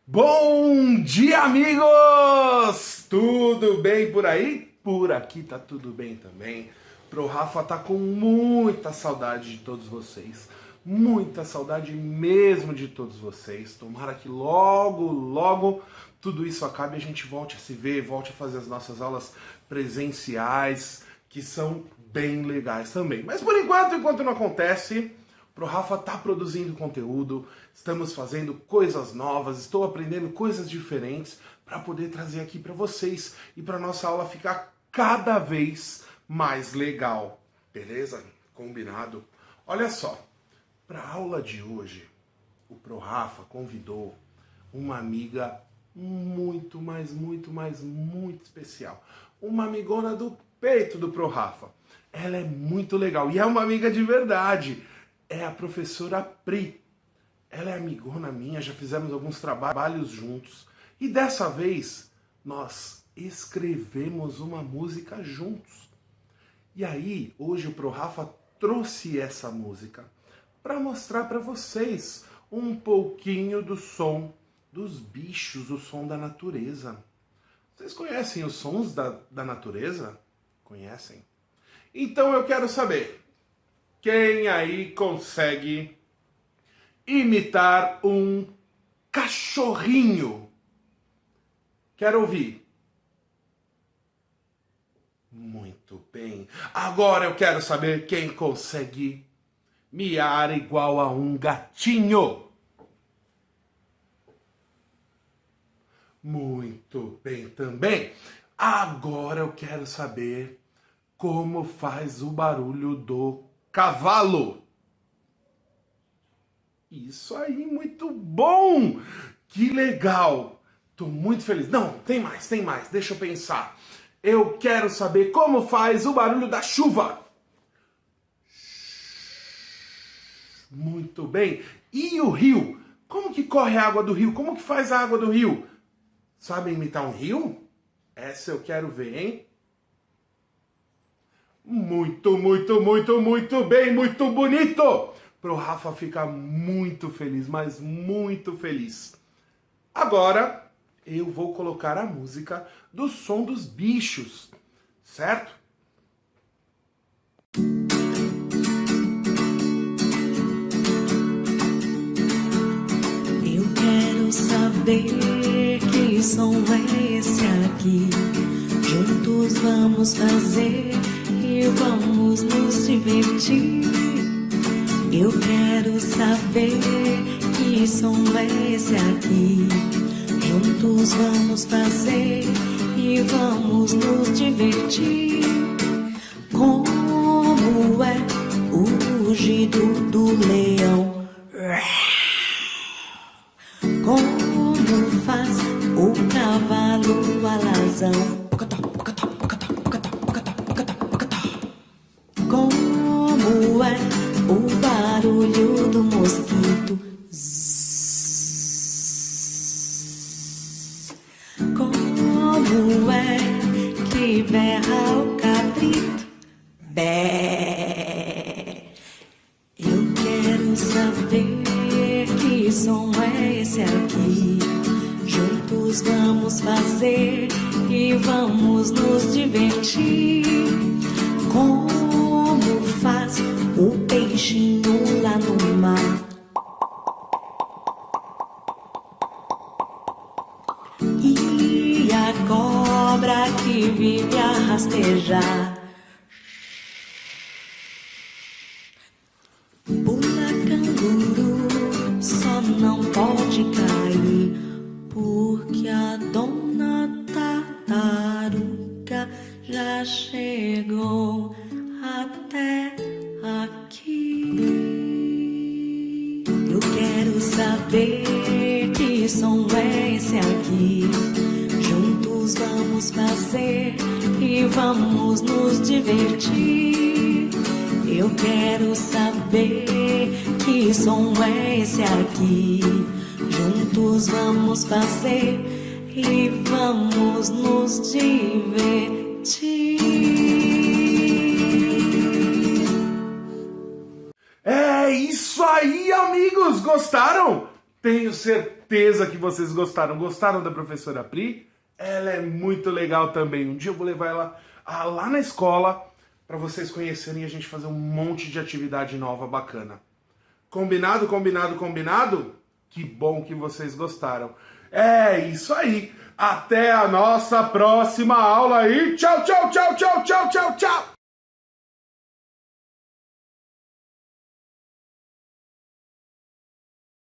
Bom dia, amigos! Tudo bem por aí? Por aqui tá tudo bem também. Pro Rafa tá com muita saudade de todos vocês. Muita saudade mesmo de todos vocês. Tomara que logo tudo isso acabe e a gente volte a se ver, volte a fazer as nossas aulas presenciais, que são bem legais também. Mas por enquanto não acontece, Pro Rafa tá produzindo conteúdo, estamos fazendo coisas novas, estou aprendendo coisas diferentes para poder trazer aqui para vocês e para nossa aula ficar cada vez mais legal, beleza? Combinado? Olha só, para a aula de hoje, o Pro Rafa convidou uma amiga muito especial, uma amigona do peito do Pro Rafa. Ela é muito legal e é uma amiga de verdade. É a professora Pri. Ela é amigona minha, já fizemos alguns trabalhos juntos. E dessa vez, nós escrevemos uma música juntos. E aí, hoje o Pro Rafa trouxe essa música para mostrar para vocês um pouquinho do som dos bichos, o som da natureza. Vocês conhecem os sons da natureza? Conhecem? Então eu quero saber, quem aí consegue imitar um cachorrinho? Quero ouvir. Muito bem. Agora eu quero saber quem consegue miar igual a um gatinho. Muito bem também. Agora eu quero saber como faz o barulho do cavalo. Isso aí, muito bom! Que legal! Tô muito feliz. Não, tem mais. Deixa eu pensar. Eu quero saber como faz o barulho da chuva. Muito bem. E o rio? Como que corre a água do rio? Como que faz a água do rio? Sabe imitar um rio? Essa eu quero ver, hein? Muito bem, muito bonito! Pro Rafa ficar muito feliz, mas muito feliz. Agora, eu vou colocar a música do som dos bichos, certo? Eu quero saber que som é esse aqui. Juntos vamos fazer e vamos nos divertir. Eu quero saber que som é esse aqui. Juntos vamos fazer e vamos nos divertir. Como é o rugido do leão? Como faz o cavalo alazão? Como é o barulho do mosquito? Como é que berra o cabrito? Bé. Eu quero saber que som é esse aqui. Juntos vamos fazer e vamos nos divertir. Como faz o peixinho lá no mar? E a cobra que vive a rastejar? Pula canguru, só não pode cair, porque a dona tartaruga já chegou até aqui. Eu quero saber que som é esse aqui. Juntos vamos fazer e vamos nos divertir. Eu quero saber que som é esse aqui. Juntos vamos fazer e vamos nos divertir. É isso aí, amigos! Gostaram? Tenho certeza que vocês gostaram. Gostaram da professora Pri? Ela é muito legal também. Um dia eu vou levar ela lá na escola para vocês conhecerem e a gente fazer um monte de atividade nova bacana. Combinado, combinado, combinado? Que bom que vocês gostaram. É isso aí. Até a nossa próxima aula e tchau, tchau, tchau, tchau,